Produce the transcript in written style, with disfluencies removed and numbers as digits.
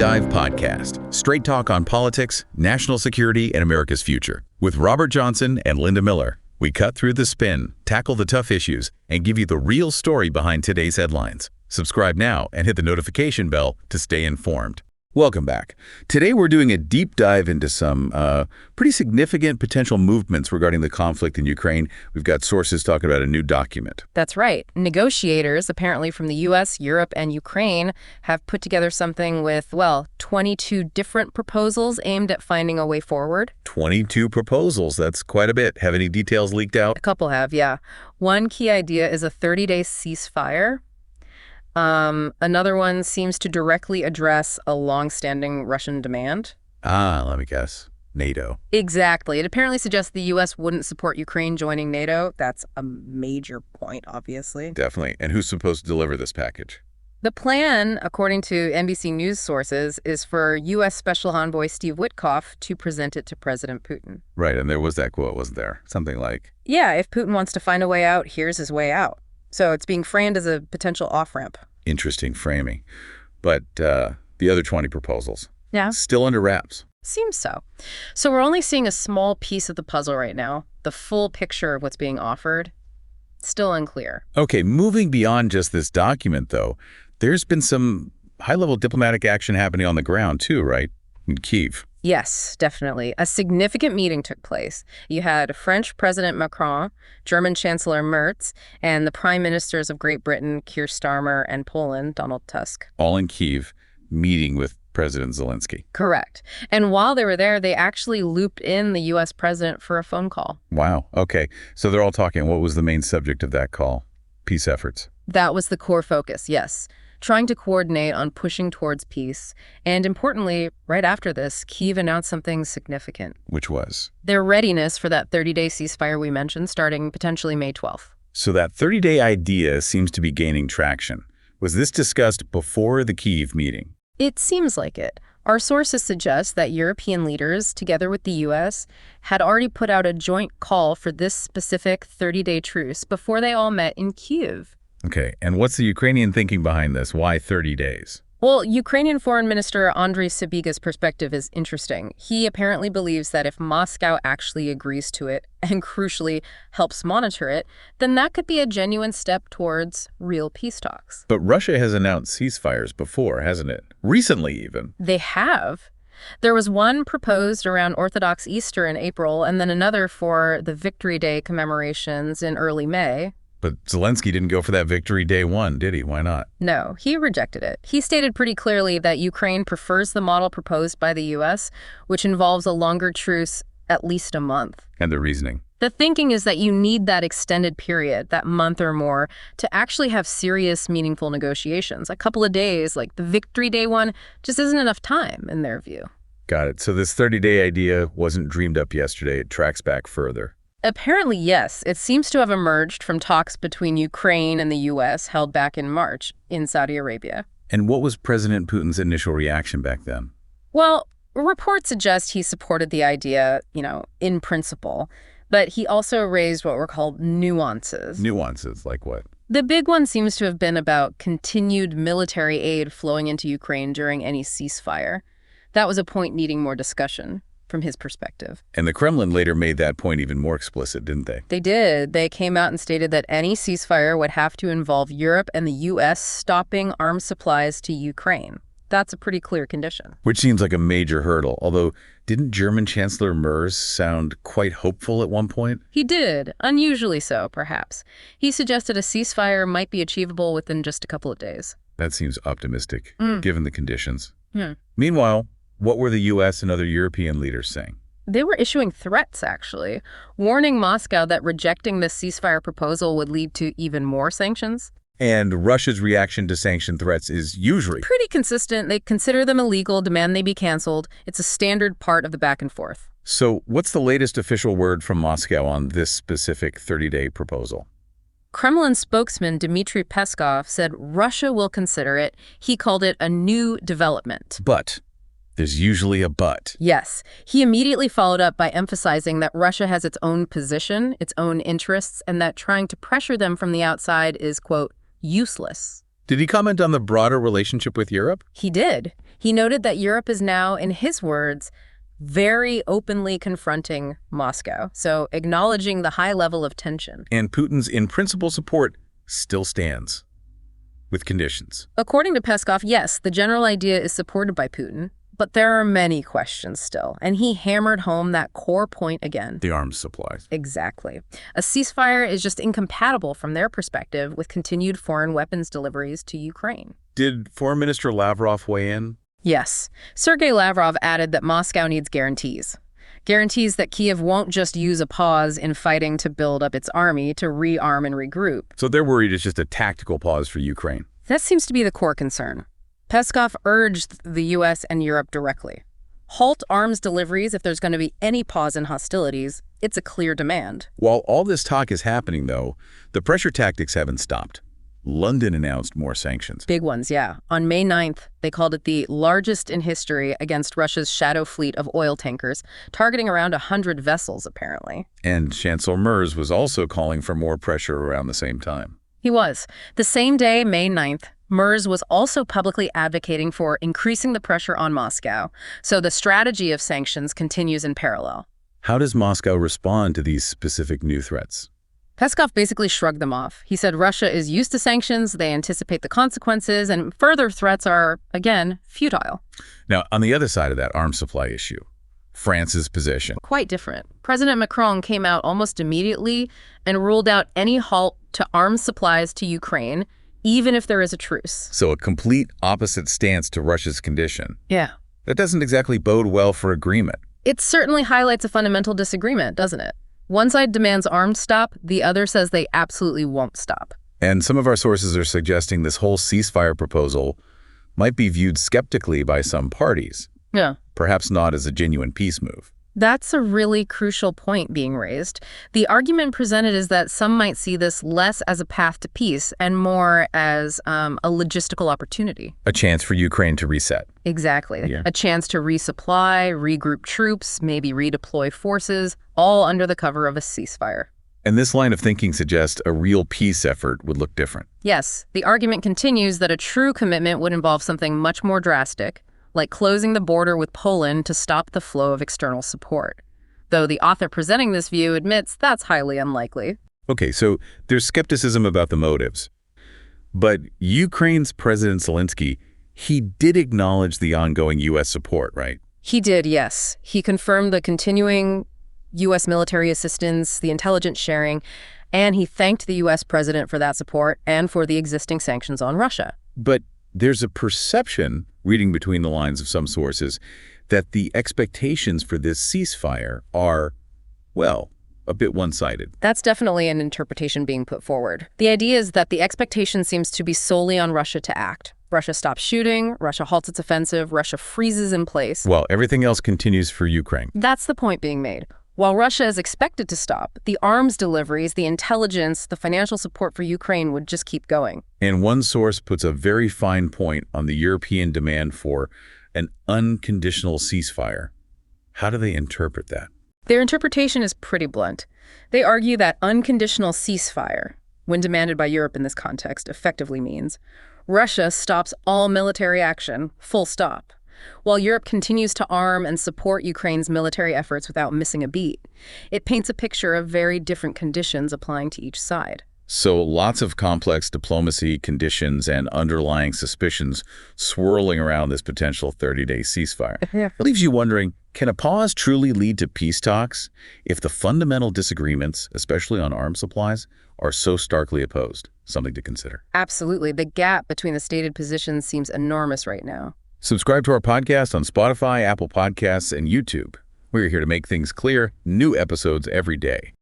Dive Podcast, straight talk on politics, national security, and America's future. With Robert Johnson and Linda Miller, we cut through the spin, tackle the tough issues, and give you the real story behind today's headlines. Subscribe now and hit the notification bell to stay informed. Welcome back. Today we're doing a deep dive into some pretty significant potential movements regarding the conflict in Ukraine. We've got sources talking about a new document. That's right. Negotiators, apparently from the U.S., Europe, and Ukraine, have put together something with, well, 22 different proposals aimed at finding a way forward. 22 proposals. That's quite a bit. Have any details leaked out? A couple have, yeah. One key idea is a 30-day ceasefire. Another one seems to directly address a long-standing Russian demand. Let me guess. NATO. Exactly. It apparently suggests the U.S. wouldn't support Ukraine joining NATO. That's a major point, obviously. Definitely. And who's supposed to deliver this package? The plan, according to NBC News sources, is for U.S. Special Envoy Steve Whitkoff to present it to President Putin. Right, and there was that quote, wasn't there? Something like, yeah, if Putin wants to find a way out, here's his way out. So it's being framed as a potential off-ramp. Interesting framing. But the other 20 proposals? Yeah. Still under wraps. Seems so. So we're only seeing a small piece of the puzzle right now. The full picture of what's being offered, still unclear. Okay, moving beyond just this document, though, there's been some high-level diplomatic action happening on the ground, too, right? In Kyiv. Yes, definitely. A significant meeting took place. You had French President Macron, German Chancellor Merz, and the Prime Ministers of Great Britain, Keir Starmer, and Poland, Donald Tusk. All in Kyiv, meeting with President Zelensky. Correct. And while they were there, they actually looped in the U.S. president for a phone call. Wow. Okay. So they're all talking. What was the main subject of that call? Peace efforts. That was the core focus, yes. Trying to coordinate on pushing towards peace. And importantly, right after this, Kyiv announced something significant. Which was? Their readiness for that 30-day ceasefire we mentioned, starting potentially May 12th. So that 30-day idea seems to be gaining traction. Was this discussed before the Kyiv meeting? It seems like it. Our sources suggest that European leaders, together with the U.S., had already put out a joint call for this specific 30-day truce before they all met in Kyiv. Okay, and what's the Ukrainian thinking behind this? Why 30 days? Well, Ukrainian Foreign Minister Andriy Sybiga's perspective is interesting. He apparently believes that if Moscow actually agrees to it, and crucially helps monitor it, then that could be a genuine step towards real peace talks. But Russia has announced ceasefires before, hasn't it? Recently, even. They have. There was one proposed around Orthodox Easter in April, and then another for the Victory Day commemorations in early May. But Zelensky didn't go for that Victory Day one, did he? Why not? No, he rejected it. He stated pretty clearly that Ukraine prefers the model proposed by the U.S., which involves a longer truce, at least a month. And the reasoning? The thinking is that you need that extended period, that month or more, to actually have serious, meaningful negotiations. A couple of days, like the Victory Day one, just isn't enough time, in their view. Got it. So this 30-day idea wasn't dreamed up yesterday. It tracks back further. Apparently, yes. It seems to have emerged from talks between Ukraine and the U.S. held back in March in Saudi Arabia. And what was President Putin's initial reaction back then? Well, reports suggest he supported the idea, in principle, but he also raised what were called nuances. Nuances, like what? The big one seems to have been about continued military aid flowing into Ukraine during any ceasefire. That was a point needing more discussion from his perspective. And the Kremlin later made that point even more explicit, didn't they? They did. They came out and stated that any ceasefire would have to involve Europe and the U.S. stopping arms supplies to Ukraine. That's a pretty clear condition. Which seems like a major hurdle, although didn't German Chancellor Merz sound quite hopeful at one point? He did, unusually so, perhaps. He suggested a ceasefire might be achievable within just a couple of days. That seems optimistic, given the conditions. Hmm. Meanwhile, what were the U.S. and other European leaders saying? They were issuing threats, actually, warning Moscow that rejecting this ceasefire proposal would lead to even more sanctions. And Russia's reaction to sanction threats is usually pretty consistent. They consider them illegal, demand they be canceled. It's a standard part of the back and forth. So what's the latest official word from Moscow on this specific 30-day proposal? Kremlin spokesman Dmitry Peskov said Russia will consider it. He called it a new development. But there's usually a but. Yes. He immediately followed up by emphasizing that Russia has its own position, its own interests, and that trying to pressure them from the outside is, quote, useless. Did he comment on the broader relationship with Europe? He did. He noted that Europe is now, in his words, very openly confronting Moscow, so acknowledging the high level of tension. And Putin's in-principle support still stands, with conditions. According to Peskov, yes, the general idea is supported by Putin, but there are many questions still, and he hammered home that core point again. The arms supplies. Exactly. A ceasefire is just incompatible from their perspective with continued foreign weapons deliveries to Ukraine. Did Foreign Minister Lavrov weigh in? Yes. Sergei Lavrov added that Moscow needs guarantees. Guarantees that Kyiv won't just use a pause in fighting to build up its army to rearm and regroup. So they're worried it's just a tactical pause for Ukraine. That seems to be the core concern. Peskov urged the U.S. and Europe directly. Halt arms deliveries if there's going to be any pause in hostilities. It's a clear demand. While all this talk is happening, though, the pressure tactics haven't stopped. London announced more sanctions. Big ones, yeah. On May 9th, they called it the largest in history against Russia's shadow fleet of oil tankers, targeting around 100 vessels, apparently. And Chancellor Merz was also calling for more pressure around the same time. He was. The same day, May 9th, Merz was also publicly advocating for increasing the pressure on Moscow. So the strategy of sanctions continues in parallel. How does Moscow respond to these specific new threats? Peskov basically shrugged them off. He said Russia is used to sanctions, they anticipate the consequences, and further threats are, again, futile. Now, on the other side of that arms supply issue, France's position. Quite different. President Macron came out almost immediately and ruled out any halt to arms supplies to Ukraine, even if there is a truce. So a complete opposite stance to Russia's condition. Yeah. That doesn't exactly bode well for agreement. It certainly highlights a fundamental disagreement, doesn't it? One side demands armed stop, the other says they absolutely won't stop. And some of our sources are suggesting this whole ceasefire proposal might be viewed skeptically by some parties. Yeah. Perhaps not as a genuine peace move. That's a really crucial point being raised. The argument presented is that some might see this less as a path to peace and more as a logistical opportunity. A chance for Ukraine to reset. Exactly. Yeah. A chance to resupply, regroup troops, maybe redeploy forces, all under the cover of a ceasefire. And this line of thinking suggests a real peace effort would look different. Yes, the argument continues that a true commitment would involve something much more drastic, like closing the border with Poland to stop the flow of external support. Though the author presenting this view admits that's highly unlikely. Okay, so there's skepticism about the motives. But Ukraine's President Zelensky, he did acknowledge the ongoing U.S. support, right? He did, yes. He confirmed the continuing U.S. military assistance, the intelligence sharing, and he thanked the U.S. president for that support and for the existing sanctions on Russia. But there's a perception, reading between the lines of some sources, that the expectations for this ceasefire are, well, a bit one-sided. That's definitely an interpretation being put forward. The idea is that the expectation seems to be solely on Russia to act. Russia stops shooting, Russia halts its offensive, Russia freezes in place. Well, everything else continues for Ukraine. That's the point being made. While Russia is expected to stop, the arms deliveries, the intelligence, the financial support for Ukraine would just keep going. And one source puts a very fine point on the European demand for an unconditional ceasefire. How do they interpret that? Their interpretation is pretty blunt. They argue that unconditional ceasefire, when demanded by Europe in this context, effectively means Russia stops all military action, full stop, while Europe continues to arm and support Ukraine's military efforts without missing a beat. It paints a picture of very different conditions applying to each side. So lots of complex diplomacy, conditions, and underlying suspicions swirling around this potential 30-day ceasefire. Yeah. It leaves you wondering, can a pause truly lead to peace talks if the fundamental disagreements, especially on arms supplies, are so starkly opposed? Something to consider. Absolutely. The gap between the stated positions seems enormous right now. Subscribe to our podcast on Spotify, Apple Podcasts, and YouTube. We're here to make things clear, new episodes every day.